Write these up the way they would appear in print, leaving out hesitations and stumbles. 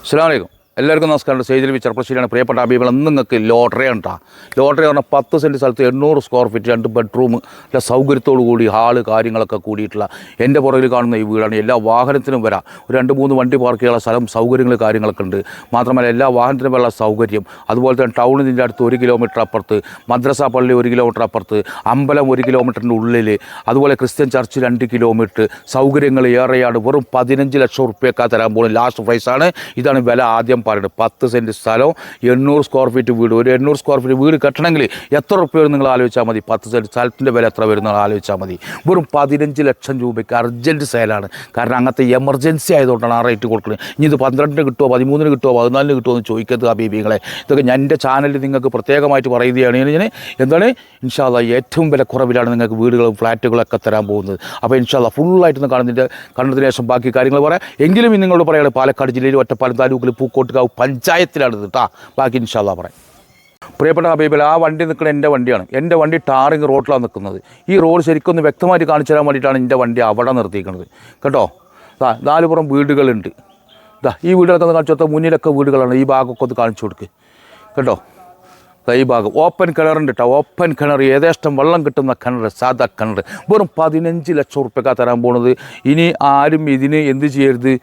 അസ്സലാമു അലൈക്കും. എല്ലാവർക്കും നമസ്കാരം. സെയ്തിൽ ചെറുപ്പശ്ശേരിയാണ്. പ്രിയപ്പെട്ട ഹബീബുകൾ, നിങ്ങൾക്ക് ലോട്ടറി ഉണ്ടാ. ലോട്ടറി പറഞ്ഞാൽ 10 സെൻറ്റ് സ്ഥലത്ത് 800 സ്ക്വയർ ഫീറ്റ് 2 ബെഡ്റൂം എല്ലാ സൗകര്യത്തോടു കൂടി ഹാള് കാര്യങ്ങളൊക്കെ കൂടിയിട്ടുള്ള എൻ്റെ പുറകിൽ കാണുന്ന ഈ വീടാണ്. എല്ലാ വാഹനത്തിനും വരാം. ഒരു 2-3 വണ്ടി പാർക്ക് ചെയ്യാനുള്ള സ്ഥലം, സൗകര്യങ്ങൾ കാര്യങ്ങളൊക്കെ ഉണ്ട്. മാത്രമല്ല എല്ലാ വാഹനത്തിനും വെള്ള സൗകര്യം. അതുപോലെ തന്നെ ടൗണിൻ്റെ അടുത്ത് 1 കിലോമീറ്റർ അപ്പുറത്ത്, മദ്രസ പള്ളി 1 കിലോമീറ്റർ അപ്പുറത്ത്, അമ്പലം 1 കിലോമീറ്ററിൻ്റെ ഉള്ളിൽ, അതുപോലെ ക്രിസ്ത്യൻ ചർച്ച് 2 കിലോമീറ്റർ, സൗകര്യങ്ങൾ ഏറെയാണ്. വെറും 15 ലക്ഷം റുപ്യക്കാ തരാൻ പോകുന്നത്. ലാസ്റ്റ് പ്രൈസാണ്. ഇതാണ് വില ആദ്യം പറയുന്നത്. 10 സെൻറ്റ് സ്ഥലം, 800 സ്ക്വയർ ഫീറ്റ് വീട്. ഒരു 800 സ്ക്വയർ ഫീറ്റ് വീട് കെട്ടണമെങ്കിൽ എത്ര റുപ്യ വരും നിങ്ങൾ ആലോചിച്ചാൽ മതി. 10 സെൻറ്റ് സ്ഥലത്തിൻ്റെ വില എത്ര വരും നിങ്ങൾ ആലോചിച്ചാൽ മതി. വെറും 15 ലക്ഷം രൂപയ്ക്ക് അർജൻറ്റ് സെയിലാണ്. കാരണം അങ്ങനത്തെ എമർജൻസി ആയതുകൊണ്ടാണ് ആ റേറ്റ് കൊടുക്കുന്നത്. ഇനി ഇത് 12-ന് കിട്ടുമോ, 13-ന് കിട്ടുമോ, 14-ന് കിട്ടുമോ എന്ന് ചോദിക്കരുത് ഹബീബികളെ. ഇതൊക്കെ ഞാൻ എൻ്റെ ചാനലിൽ നിങ്ങൾക്ക് പ്രത്യേകമായിട്ട് പറയുകയാണ്. ഞാൻ എന്താണ് ഇൻഷാ അല്ലാഹ് ഏറ്റവും വില കുറവിലാണ് നിങ്ങൾക്ക് വീടുകളും ഫ്ലാറ്റുകളൊക്കെ തരാൻ പോകുന്നത്. അപ്പോൾ ഇൻഷാ അല്ലാഹ് ഫുള്ളായിട്ടൊന്ന് കണ്ടതിന് ശേഷം ബാക്കി കാര്യങ്ങൾ പറയാം. എങ്കിലും നിങ്ങളോട് പറയുകയാണ്, പാലക്കാട് ജില്ലയിൽ ഒറ്റപ്പാലം താലൂക്കിൽ പൂക്കോട്ടുകാവ് പഞ്ചായത്തിലാണ് കേട്ടോ. ബാക്കി ഇൻഷാ അല്ലാഹ് പറയാം. പ്രിയപ്പെട്ട ഹബീബിൽ, ആ വണ്ടി നിൽക്കുന്നത് എൻ്റെ വണ്ടിയാണ്. എൻ്റെ വണ്ടി ടാറിങ് റോഡിലാണ് നിൽക്കുന്നത്. ഈ റോഡ് ശരിക്കും ഒന്ന് വ്യക്തമായിട്ട് കാണിച്ചു തരാൻ വേണ്ടിയിട്ടാണ് എൻ്റെ വണ്ടി അവിടെ നിർത്തിയിരിക്കുന്നത് കേട്ടോ. 4 പുറം വീടുകളുണ്ട്. ഈ വീടുകളൊക്കെ ഒന്ന് കാണിച്ചു കൊടുത്താൽ മുന്നിലൊക്കെ വീടുകളാണ്. ഈ ഭാഗമൊക്കെ ഒന്ന് കാണിച്ചു കൊടുക്കുക കേട്ടോ. ഈ ഭാഗം ഓപ്പൺ കിണറുണ്ട് കേട്ടോ. ഓപ്പൺ കിണർ, യഥേഷ്ടം വെള്ളം കിട്ടുന്ന കിണർ, സാധാ കിണർ. വെറും 15 ലക്ഷം റുപ്യക്കാ തരാൻ പോകുന്നത്. ഇനി ആരും ഇതിന് എന്ത് ചെയ്യരുത്,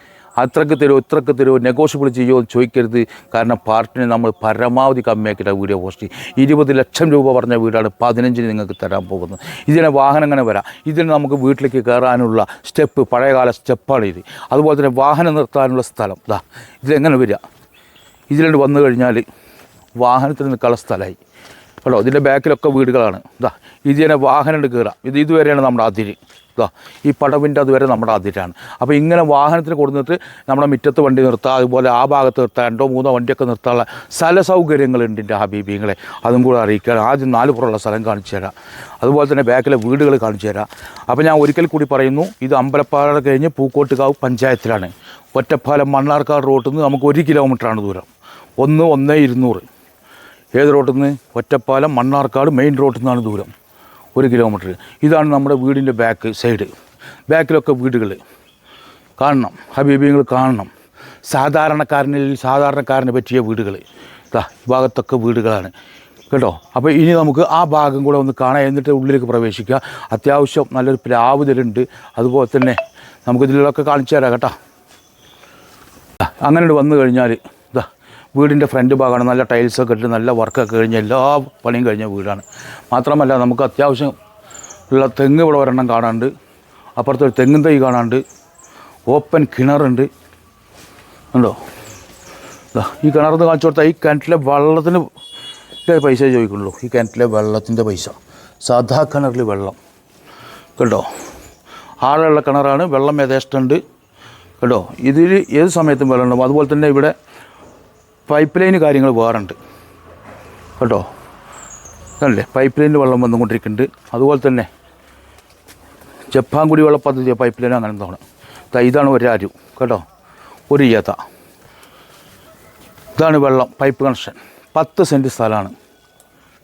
അത്രക്ക് തരുമോ ഇത്രക്ക് തരുമോ നെഗോഷ്യബിൾ ചെയ്യുമോ എന്ന് ചോദിക്കരുത്. കാരണം പാർട്ടിനെ നമ്മൾ പരമാവധി കമ്മിയാക്കിയിട്ടാണ് വീഡിയോ പോസ്റ്റ്. 20 ലക്ഷം രൂപ പറഞ്ഞ വീടാണ് 15-ന് നിങ്ങൾക്ക് തരാൻ പോകുന്നത്. ഇതിനെ വാഹനം അങ്ങനെ വരാം. ഇതിന് നമുക്ക് വീട്ടിലേക്ക് കയറാനുള്ള സ്റ്റെപ്പ്, പഴയകാല സ്റ്റെപ്പാണ് ഇത്. അതുപോലെ തന്നെ വാഹനം നിർത്താനുള്ള സ്ഥലം. ഇതിലെങ്ങനെ വരിക, ഇതിലുണ്ട് വന്നു കഴിഞ്ഞാൽ വാഹനത്തിന് നിൽക്കാനുള്ള സ്ഥലമായി കേട്ടോ. ഇതിൻ്റെ ബാക്കിലൊക്കെ വീടുകളാണ്. ഇതിനെ വാഹനം കയറാം. ഇതുവരെയാണ് നമ്മുടെ അതിര്. ഈ പടവിൻ്റെ അതുവരെ നമ്മുടെ അതിരാണ്. അപ്പോൾ ഇങ്ങനെ വാഹനത്തിന് കൊടുത്തിട്ട് നമ്മുടെ മുറ്റത്ത് വണ്ടി നിർത്താം. അതുപോലെ ആ ഭാഗത്ത് നിർത്താം. 2-3 വണ്ടിയൊക്കെ നിർത്താനുള്ള സ്ഥല സൗകര്യങ്ങളുണ്ട് എൻ്റെ ഹബീബിങ്ങളെ. അതും കൂടെ അറിയിക്കുക. ആദ്യം 4 പുറമുള്ള സ്ഥലം കാണിച്ചു തരാം. അതുപോലെ തന്നെ ബാക്കിലെ വീടുകൾ കാണിച്ചു തരാം. അപ്പോൾ ഞാൻ ഒരിക്കൽ കൂടി പറയുന്നു, ഇത് അമ്പലപ്പാറ കഴിഞ്ഞ് പൂക്കോട്ടുകാവ് പഞ്ചായത്തിലാണ്. ഒറ്റപ്പാലം മണ്ണാർക്കാട് റോട്ടിൽ നിന്ന് നമുക്ക് 1 കിലോമീറ്ററാണ് ദൂരം. 1-200. ഏത് റോട്ടിൽ നിന്ന്? ഒറ്റപ്പാലം മണ്ണാർക്കാട് മെയിൻ റോട്ടിൽ നിന്നാണ് ദൂരം, 1 കിലോമീറ്റർ. ഇതാണ് നമ്മുടെ വീടിൻ്റെ ബാക്ക് സൈഡ്. ബാക്കിലൊക്കെ വീടുകൾ കാണണം ഹബീബിങ്ങൾ, കാണണം. സാധാരണക്കാരന് പറ്റിയ വീടുകൾ. ഈ ഭാഗത്തൊക്കെ വീടുകളാണ് കേട്ടോ. അപ്പോൾ ഇനി നമുക്ക് ആ ഭാഗം കൂടെ ഒന്ന് കാണാം, എന്നിട്ട് ഉള്ളിലേക്ക് പ്രവേശിക്കുക. അത്യാവശ്യം നല്ലൊരു പ്ലാവുതലുണ്ട്. അതുപോലെ തന്നെ നമുക്കിതിലൊക്കെ കാണിച്ചു തരാം കേട്ടോ. അങ്ങനെ വന്നു കഴിഞ്ഞാൽ വീടിൻ്റെ ഫ്രണ്ട് ഭാഗമാണ്. നല്ല ടൈൽസൊക്കെ ഇട്ട് നല്ല വർക്കൊക്കെ കഴിഞ്ഞ് എല്ലാ പണിയും കഴിഞ്ഞ വീടാണ്. മാത്രമല്ല നമുക്ക് അത്യാവശ്യം ഉള്ള തെങ്ങ് ഇവിടെ ഒരെണ്ണം കാണാണ്ട്, അപ്പുറത്തൊരു തെങ്ങും തൈ കാണാണ്ട്, ഓപ്പൺ കിണറുണ്ട് ഉണ്ടോ. ഈ കിണർന്ന് കാണിച്ചു കൊടുത്താൽ ഈ കിണറ്റിലെ വെള്ളത്തിന് പൈസ ചോദിക്കുള്ളൂ. ഈ കിണറ്റിലെ വെള്ളത്തിൻ്റെ പൈസ, സാധാ കിണറിൽ വെള്ളം കേട്ടോ. ആഴമുള്ള കിണറാണ്, വെള്ളം യഥേഷ്ടമുണ്ട് കേട്ടോ. ഇതിൽ ഏത് സമയത്തും വെള്ളം ഉണ്ടാവും. അതുപോലെ തന്നെ ഇവിടെ പൈപ്പ് ലൈന് കാര്യങ്ങൾ വേറുണ്ട് കേട്ടോ. അല്ലേ, പൈപ്പ് ലൈനിൽ വെള്ളം വന്നുകൊണ്ടിരിക്കുന്നുണ്ട്. അതുപോലെ തന്നെ ജപ്പാൻ കുടിവെള്ള പദ്ധതി പൈപ്പ് ലൈൻ അങ്ങനെ എന്താണ്. ഇതാണ് ഒരു അരു കേട്ടോ, ഒരു ഈയത്ത. ഇതാണ് വെള്ളം പൈപ്പ് കണക്ഷൻ. 10 സെൻറ്റ് സ്ഥലമാണ്.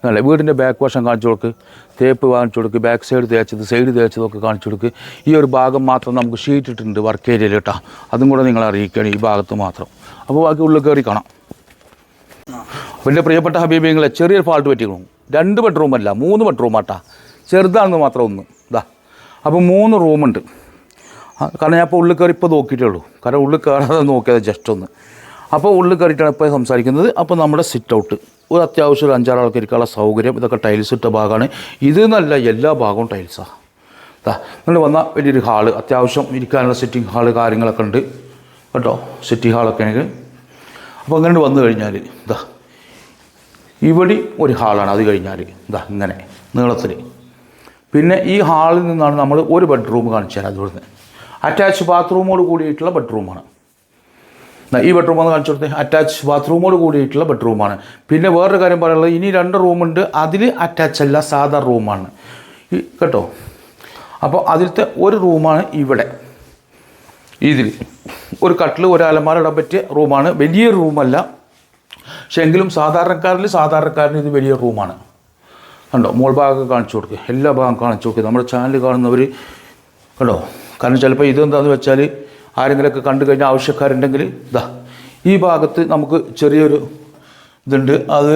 അല്ലേ, വീടിൻ്റെ ബാക്ക് വശം കാണിച്ചു കൊടുക്ക്, തേപ്പ് കാണിച്ചു കൊടുക്ക്, ബാക്ക് സൈഡ് തേച്ചത്, സൈഡ് തേച്ചതൊക്കെ കാണിച്ചു കൊടുക്ക്. ഈ ഒരു ഭാഗം മാത്രം നമുക്ക് ഷീറ്റ് ഇട്ടിട്ടുണ്ട് വർക്ക് ഏരിയയിൽ കേട്ടോ. അതും കൂടെ നിങ്ങൾ അറിയിക്കുകയാണ്, ഈ ഭാഗത്ത് മാത്രം. അപ്പോൾ ബാക്കി ഉള്ളിൽ കയറി കാണാം. എൻ്റെ പ്രിയപ്പെട്ട ഹബീബിങ്ങളെ, ചെറിയൊരു ഫാൾട്ട് പറ്റിക്കണം. 2 ബെഡ്റൂമല്ല, 3 ബെഡ്റൂമാട്ടാ. ചെറുതാണെന്ന് മാത്രം ഒന്ന്. അപ്പോൾ 3 റൂമുണ്ട്. കാരണം ഞാൻ ഇപ്പോൾ ഉള്ളിൽ കയറി ഇപ്പോൾ നോക്കിയിട്ടേ ഉള്ളൂ. കാരണം ഉള്ളിൽ കയറാതെ നോക്കിയത് ജസ്റ്റ് ഒന്ന്. അപ്പോൾ ഉള്ളിൽ കയറിയിട്ടാണ് ഇപ്പോൾ സംസാരിക്കുന്നത്. അപ്പോൾ നമ്മുടെ സിറ്റ് ഔട്ട്, ഒരു അത്യാവശ്യം ഒരു 5-6 ആൾക്ക് ഇരിക്കാനുള്ള സൗകര്യം. ഇതൊക്കെ ടൈൽസ് ഇട്ട ഭാഗമാണ്. ഇത് നല്ല എല്ലാ ഭാഗവും ടൈൽസാണ്. നിങ്ങൾ വന്നാൽ വലിയൊരു ഹാള്, അത്യാവശ്യം ഇരിക്കാനുള്ള സിറ്റിംഗ് ഹാള് കാര്യങ്ങളൊക്കെ ഉണ്ട് കേട്ടോ. സിറ്റിംഗ് ഹാളൊക്കെ ആണെങ്കിൽ. അപ്പോൾ അങ്ങനെ വന്നു കഴിഞ്ഞാൽ ഇവിടെ ഒരു ഹാളാണ്. അത് കഴിഞ്ഞാൽ ഇങ്ങനെ നീളത്തിൽ. പിന്നെ ഈ ഹാളിൽ നിന്നാണ് നമ്മൾ ഒരു ബെഡ്റൂം കാണിച്ചു തരാം. അതുകൊണ്ട് അറ്റാച്ച് ബാത്റൂമോട് കൂടിയിട്ടുള്ള ബെഡ്റൂമാണ്. ഈ ബെഡ്റൂം ഒന്ന് കാണിച്ചു കൊടുത്തേ. അറ്റാച്ച് ബാത്റൂമോട് കൂടിയിട്ടുള്ള ബെഡ്റൂമാണ്. പിന്നെ വേറൊരു കാര്യം പറയാനുള്ളത്, ഇനി 2 റൂമുണ്ട്. അതിൽ അറ്റാച്ച് അല്ല, സാധാ റൂമാണ് കേട്ടോ. അപ്പോൾ അതിലത്തെ ഒരു റൂമാണ് ഇവിടെ. ഇതിൽ ഒരു കട്ടിൽ, ഒരു അലമാര ഇടാൻ പറ്റിയ റൂമാണ്. വലിയ റൂമല്ല, പക്ഷേ എങ്കിലും സാധാരണക്കാരന് ഇത് വലിയ റൂമാണ് കണ്ടോ. മോൾ ഭാഗമൊക്കെ കാണിച്ചു കൊടുക്കുക, എല്ലാ ഭാഗം കാണിച്ചു കൊടുക്കുക. നമ്മുടെ ചാനൽ കാണുന്നവർ കണ്ടോ. കാരണം ചിലപ്പോൾ ഇതെന്താണെന്ന് വെച്ചാൽ ആരെങ്കിലുമൊക്കെ കണ്ടു കഴിഞ്ഞാൽ ആവശ്യക്കാരുണ്ടെങ്കിൽ ഈ ഭാഗത്ത് നമുക്ക് ചെറിയൊരു ഇതുണ്ട്. അത്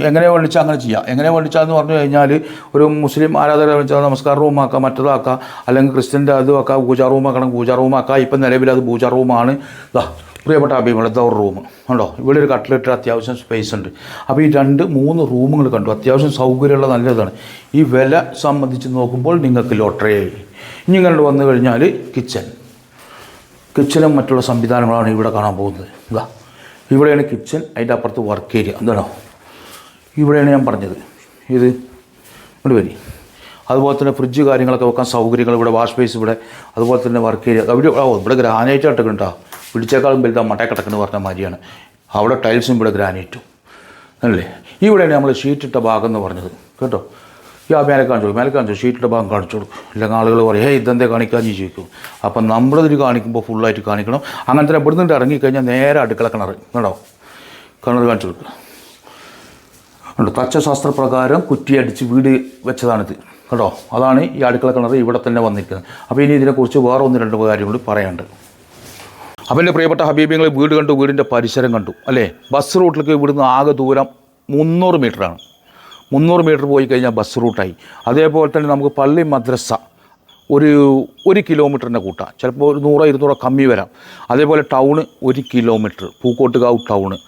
എങ്ങനെ വേണിച്ചാൽ അങ്ങനെ ചെയ്യാം. എങ്ങനെ വേണിച്ചാൽ എന്ന് പറഞ്ഞു കഴിഞ്ഞാൽ ഒരു മുസ്ലിം ആരാധകരെ വെച്ചാൽ നമസ്കാര റൂമാക്കാം, മറ്റതാക്കാം, അല്ലെങ്കിൽ ക്രിസ്ത്യൻ്റെ അതുമാക്കാം, പൂജാ റൂമാക്കണം, പൂജാ റൂമാക്കാം. ഇപ്പം നിലവിൽ അത് പൂജാ റൂമാണ്. പ്രിയപ്പെട്ട അഭിമുഖത്തെ ഒരു റൂം കണ്ടോ, ഇവിടെ ഒരു കട്ടിലിട്ട് അത്യാവശ്യം സ്പേസ് ഉണ്ട്. അപ്പോൾ ഈ 2-3 റൂമുകൾ കണ്ടു, അത്യാവശ്യം സൗകര്യമുള്ള നല്ലതാണ്. ഈ വില സംബന്ധിച്ച് നോക്കുമ്പോൾ നിങ്ങൾക്ക് ലോട്ടറി. ഇനി ഇങ്ങനെ വന്നു കഴിഞ്ഞാൽ കിച്ചനും മറ്റുള്ള സംവിധാനങ്ങളാണ് ഇവിടെ കാണാൻ പോകുന്നത്. ഇവിടെയാണ് കിച്ചൺ, അതിൻ്റെ അപ്പുറത്ത് വർക്ക് ഏരിയ. എന്താണോ ഇവിടെയാണ് ഞാൻ പറഞ്ഞത്. ഇത് ഇവിടെ വരി. അതുപോലെ തന്നെ ഫ്രിഡ്ജ് കാര്യങ്ങളൊക്കെ വെക്കാൻ സൗകര്യങ്ങൾ ഇവിടെ, വാഷ് ബേസ് ഇവിടെ, അതുപോലെ തന്നെ വർക്ക് ഏരിയ. ഇവിടെ ഗ്രാനൈറ്റ് ഇട്ടിട്ടുണ്ടോ, പിടിച്ചേക്കാളും വലുതാ മട്ടക്കിടക്കെന്ന് പറഞ്ഞ മാതിരിയാണ്. അവിടെ ടൈൽസും ഇവിടെ ഗ്രാനൈറ്റും അല്ലേ. ഇവിടെയാണ് നമ്മൾ ഷീറ്റിട്ട ഭാഗം എന്ന് പറഞ്ഞത് കേട്ടോ. ഈ മേലെ കാണിച്ചു ഷീറ്റിട്ട ഭാഗം കാണിച്ചു കൊടുക്കും. അല്ലെങ്കിൽ ആളുകൾ പറയും ഇതെന്തേ കാണിക്കാമെന്ന് ചോദിക്കും. അപ്പം നമ്മളിതിൽ കാണിക്കുമ്പോൾ ഫുള്ളായിട്ട് കാണിക്കണം. അങ്ങനെ തന്നെ ഇവിടുന്ന് ഇറങ്ങിക്കഴിഞ്ഞാൽ നേരെ അടുക്കള കിണർ കേട്ടോ, കിണർ കാണിച്ചു കൊടുക്കുക കേട്ടോ. തച്ചശാസ്ത്രപ്രകാരം കുറ്റിയടിച്ച് വീട് വെച്ചതാണിത് കേട്ടോ. അതാണ് ഈ അടുക്കള കിണർ ഇവിടെ തന്നെ വന്നിരിക്കുന്നത്. അപ്പോൾ ഇനി ഇതിനെക്കുറിച്ച് വേറെ 1-2 കാര്യം കൂടി പറയാനുണ്ട്. അപ്പം എൻ്റെ പ്രിയപ്പെട്ട ഹബീബിങ്ങൾ വീട് കണ്ടു, വീടിൻ്റെ പരിസരം കണ്ടു അല്ലേ. ബസ് റൂട്ടിലേക്ക് ഇവിടുന്ന് ആകെ ദൂരം 300 മീറ്ററാണ്. 300 മീറ്റർ പോയി കഴിഞ്ഞാൽ ബസ് റൂട്ടായി. അതേപോലെ തന്നെ നമുക്ക് പള്ളി മദ്രസ ഒരു കിലോമീറ്ററിൻ്റെ കൂട്ടാം, ചിലപ്പോൾ 100-200 കമ്മി വരാം. അതേപോലെ ടൗണ് 1 കിലോമീറ്റർ, പൂക്കോട്ടുകാവ് ടൗണ്.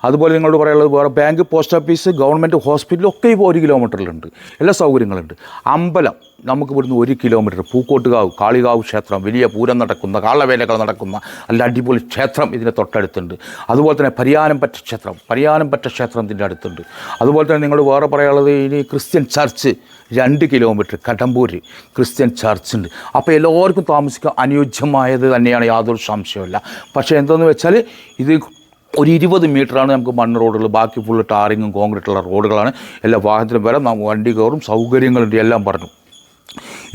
അതുപോലെ നിങ്ങളോട് പറയാനുള്ളത് വേറെ ബാങ്ക്, പോസ്റ്റ് ഓഫീസ്, ഗവൺമെൻറ് ഹോസ്പിറ്റലൊക്കെ ഇപ്പോൾ 1 കിലോമീറ്ററിലുണ്ട്. എല്ലാ സൗകര്യങ്ങളുണ്ട്. അമ്പലം നമുക്ക് ഇവിടുന്ന് 1 കിലോമീറ്റർ. പൂക്കോട്ടുകാവ് കാളികാവ് ക്ഷേത്രം, വലിയ പൂരം നടക്കുന്ന, കാളവേലകൾ നടക്കുന്ന നല്ല അടിപൊളി ക്ഷേത്രം ഇതിന് തൊട്ടടുത്തുണ്ട്. അതുപോലെ തന്നെ പരിയാനംപറ്റ ക്ഷേത്രം ഇതിൻ്റെ അടുത്തുണ്ട്. അതുപോലെ തന്നെ നിങ്ങൾ വേറെ പറയാനുള്ളത് ഇനി Christian church 2 kilometre Kadampur Christian ചർച്ചുണ്ട്. അപ്പോൾ എല്ലാവർക്കും താമസിക്കാൻ അനുയോജ്യമായത് തന്നെയാണ്, യാതൊരു സംശയമില്ല. പക്ഷേ എന്താണെന്ന് വെച്ചാൽ ഇത് ഒരു 20 മീറ്ററാണ് നമുക്ക് മണ്ണ് റോഡുകൾ, ബാക്കി ഫുള്ള് ടാറിങ്ങും കോൺക്രീറ്റുള്ള റോഡുകളാണ്. എല്ലാ വാഹനത്തിനും വരെ വണ്ടി കയറും, സൗകര്യങ്ങളുണ്ട്, എല്ലാം പറഞ്ഞു.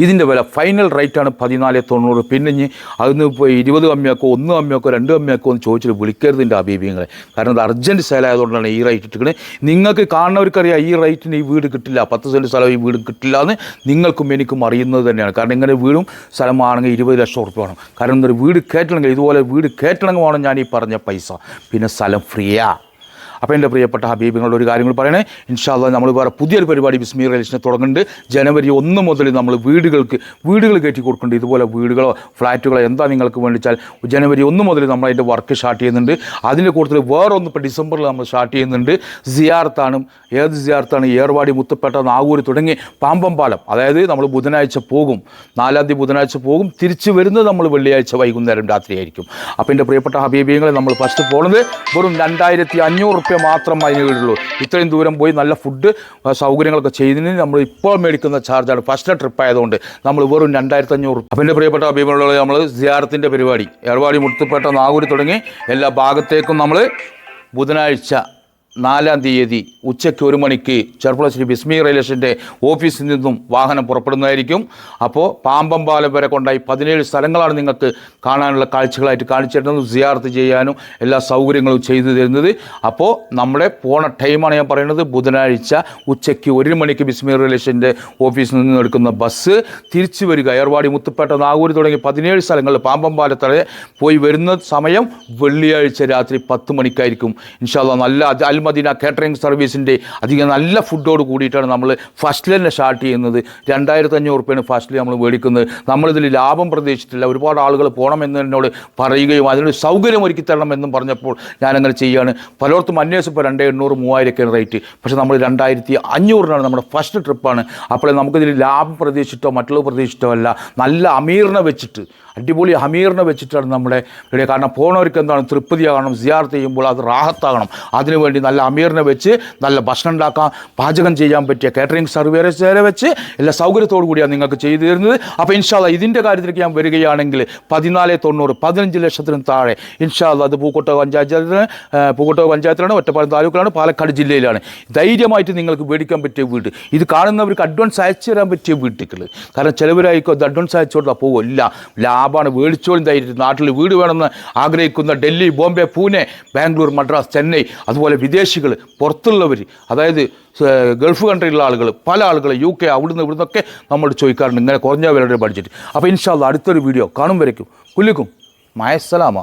ഇതിൻ്റെ വില ഫൈനൽ റേറ്റാണ് 1490. പിന്നെ ഇനി അതിന് ഇപ്പോൾ 20 കമ്മിയാക്കോ 1 കമ്മിയാക്കോ 2 കമ്മിയാക്കോ എന്ന് ചോദിച്ചിട്ട് വിളിക്കരുതിൻ്റെ അഭിപ്രായങ്ങളെ. കാരണം അത് അർജൻറ്റ് സെയിലായതുകൊണ്ടാണ് ഈ റേറ്റ് ഇട്ടിരിക്കുന്നത്. നിങ്ങൾക്ക് കാണുന്നവർക്കറിയാം ഈ റേറ്റിന് ഈ വീട് കിട്ടില്ല, 10 സെൻറ്റ് സ്ഥലം ഈ വീട് കിട്ടില്ല എന്ന് നിങ്ങൾക്കും എനിക്കും അറിയുന്നത് തന്നെയാണ്. കാരണം ഇങ്ങനെ വീടും സ്ഥലമാണെങ്കിൽ 20 ലക്ഷം ഉറുപ്പ്യ വേണം. കാരണം ഒരു വീട് കയറ്റണമെങ്കിൽ, ഇതുപോലെ വീട് കയറ്റണമെങ്കിൽ വേണം ഞാൻ ഈ പറഞ്ഞ പൈസ. പിന്നെ സ്ഥലം ഫ്രീയാ. അപ്പോൾ എൻ്റെ പ്രിയപ്പെട്ട ഹബീബിങ്ങളുടെ ഒരു കാര്യങ്ങൾ പറയണേ. ഇൻഷാ അല്ലാഹ് നമ്മൾ വേറെ പുതിയൊരു പരിപാടി ബിസ്മി റിയലിസ്റ്റിനെ തുടങ്ങുന്നുണ്ട്. ജനുവരി 1 മുതൽ നമ്മൾ വീടുകൾ കയറ്റി കൊടുക്കുന്നുണ്ട്. ഇതുപോലെ വീടുകളോ ഫ്ലാറ്റുകളോ എന്താ നിങ്ങൾക്ക് വേണ്ടിച്ചാൽ ജനുവരി 1 മുതൽ നമ്മൾ അതിൻ്റെ വർക്ക് സ്റ്റാർട്ട് ചെയ്യുന്നുണ്ട്. അതിൻ്റെ കൂടുതൽ വേറൊന്ന് ഇപ്പോൾ ഡിസംബറിൽ നമ്മൾ സ്റ്റാർട്ട് ചെയ്യുന്നുണ്ട്. സിയാർത്താണ്. ഏത് സിയാർത്താണ്? ഏർവാടി, മുത്തുപ്പേട്ട, നാഗൂർ തുടങ്ങി പാമ്പം പാലം. അതായത് നമ്മൾ ബുധനാഴ്ച പോകും, 4-ാം തീയതി ബുധനാഴ്ച പോകും. തിരിച്ച് വരുന്നത് നമ്മൾ വെള്ളിയാഴ്ച വൈകുന്നേരം രാത്രിയായിരിക്കും. അപ്പോൾ എൻ്റെ പ്രിയപ്പെട്ട ഹബീബികളെ നമ്മൾ ഫസ്റ്റ് പോകുന്നത് വെറും 2500 മാത്രം അതിന് വീടുള്ളൂ. ഇത്രയും ദൂരം പോയി നല്ല ഫുഡ് സൗകര്യങ്ങളൊക്കെ ചെയ്തതിന് നമ്മൾ ഇപ്പോൾ മേടിക്കുന്ന ചാർജാണ്. ഫസ്റ്റ് ട്രിപ്പ് ആയതുകൊണ്ട് നമ്മൾ വെറും 2500. അപ്പം എൻ്റെ പ്രിയപ്പെട്ട അഭിമുഖമുള്ള നമ്മൾ സിയാറത്തിൻ്റെ പരിപാടി ഏർവാടി, മുത്തുപ്പേട്ട, നാഗൂർ തുടങ്ങി എല്ലാ ഭാഗത്തേക്കും നമ്മൾ ബുധനാഴ്ച 4-ാം തീയതി ഉച്ചയ്ക്ക് 1 മണിക്ക് ചെർപ്പുള ശ്രീ ബിസ്മി റിയലിസ്റ്റിൻ്റെ ഓഫീസിൽ നിന്നും വാഹനം പുറപ്പെടുന്നതായിരിക്കും. അപ്പോൾ പാമ്പം പാലം വരെ കൊണ്ടായി 17 സ്ഥലങ്ങളാണ് നിങ്ങൾക്ക് കാണാനുള്ള കാഴ്ചകളായിട്ട് കാണിച്ചു തരുന്നത്. സിയാർത്ത് ചെയ്യാനും എല്ലാ സൗകര്യങ്ങളും ചെയ്തു തരുന്നത്. അപ്പോൾ നമ്മുടെ പോണ ടൈമാണ് ഞാൻ പറയുന്നത്. ബുധനാഴ്ച ഉച്ചയ്ക്ക് 1 മണിക്ക് ബിസ്മി റിയലിസ്റ്റിൻ്റെ ഓഫീസിൽ നിന്ന് എടുക്കുന്ന ബസ് തിരിച്ചു വരിക. ഏർവാടി, മുത്തുപ്പേട്ട, നാഗൂർ തുടങ്ങി 17 സ്ഥലങ്ങളിൽ പാമ്പം പാലത്തറ പോയി വരുന്ന സമയം വെള്ളിയാഴ്ച രാത്രി 10 മണിക്കായിരിക്കും. ഇൻഷാ അല്ലാഹ് നല്ല മദീന കേറ്ററിംഗ് സർവീസിൻ്റെ അധികം നല്ല ഫുഡോട് കൂടിയിട്ടാണ് നമ്മൾ ഫസ്റ്റിൽ തന്നെ സ്റ്റാർട്ട് ചെയ്യുന്നത്. 2500 റുപ്യാണ് ഫസ്റ്റിൽ നമ്മൾ മേടിക്കുന്നത്. നമ്മളിതിൽ ലാഭം പ്രതീക്ഷിച്ചിട്ടില്ല. ഒരുപാട് ആളുകൾ പോകണമെന്ന് എന്നോട് പറയുകയും അതിനൊരു സൗകര്യം ഒരുക്കി തരണമെന്നും പറഞ്ഞപ്പോൾ ഞാനങ്ങനെ ചെയ്യുകയാണ്. പലർത്തും അന്വേഷിച്ചപ്പോൾ 2800, 3000 റേറ്റ്. പക്ഷേ നമ്മൾ 2500 നമ്മുടെ ഫസ്റ്റ് ട്രിപ്പാണ്. അപ്പോൾ നമുക്കിതിൽ ലാഭം പ്രതീക്ഷിച്ചിട്ടോ മറ്റുള്ള പ്രതീക്ഷിച്ചിട്ടോ അല്ല, നല്ല അമീറിനെ വെച്ചിട്ട്, അടിപൊളി ഹമീറിനെ വെച്ചിട്ടാണ് നമ്മുടെ ഇവിടെ. കാരണം പോണവർക്ക് എന്താണ് തൃപ്തിയാകണം, സിയാർത്ത് ചെയ്യുമ്പോൾ അത് റാഹത്താകണം. അതിനുവേണ്ടി നല്ല അമീറിനെ വെച്ച് നല്ല ഭക്ഷണം ഉണ്ടാക്കാം, പാചകം ചെയ്യാൻ പറ്റിയ കാറ്ററിംഗ് സർവീസിനെ വെച്ച് എല്ലാ സൗകര്യത്തോടു കൂടിയാണ് നിങ്ങൾക്ക് ചെയ്തു തരുന്നത്. അപ്പോൾ ഇൻഷാ അല്ലാഹ് ഇതിൻ്റെ കാര്യത്തിലേക്ക് ഞാൻ വരികയാണെങ്കിൽ 1490, 15 ലക്ഷത്തിനും താഴെ ഇൻഷാ അല്ലാഹ്. അത് പൂക്കോട്ട പഞ്ചായത്തിലാണ്, ഒറ്റപ്പാലം താലൂക്കിലാണ്, പാലക്കാട് ജില്ലയിലാണ്. ധൈര്യമായിട്ട് നിങ്ങൾക്ക് മേടിക്കാൻ പറ്റിയ വീട്. ഇത് കാണുന്നവർക്ക് അഡ്വാൻസ് അയച്ചു തരാൻ പറ്റിയ വീട്ടുകൾ. കാരണം ചിലവരായിക്കോ ഇത് അഡ്വാൻസ് അയച്ചു കൊടുത്താൽ പോകില്ല, ലാഭമാണ്, മേടിച്ചോളും ധൈര്യം. നാട്ടിൽ വീട് വേണമെന്ന് ആഗ്രഹിക്കുന്ന ഡൽഹി, ബോംബെ, പൂനെ, ബാംഗ്ലൂർ, മദ്രാസ്, ചെന്നൈ, അതുപോലെ വിദേശികൾ, പുറത്തുള്ളവർ, അതായത് ഗൾഫ് കൺട്രിയിലുള്ള ആളുകൾ, പല ആളുകൾ UK അവിടുന്ന് ഇവിടുന്നൊക്കെ നമ്മൾ ചോദിക്കാറുണ്ട് ഇങ്ങനെ കുറഞ്ഞ വിലയുടെ ബഡ്ജറ്റ്. അപ്പോൾ ഇൻഷാ അല്ലാഹ് അടുത്തൊരു വീഡിയോ കാണും വരയ്ക്കും കുല്ലിക്കും മായസ്സലാമ.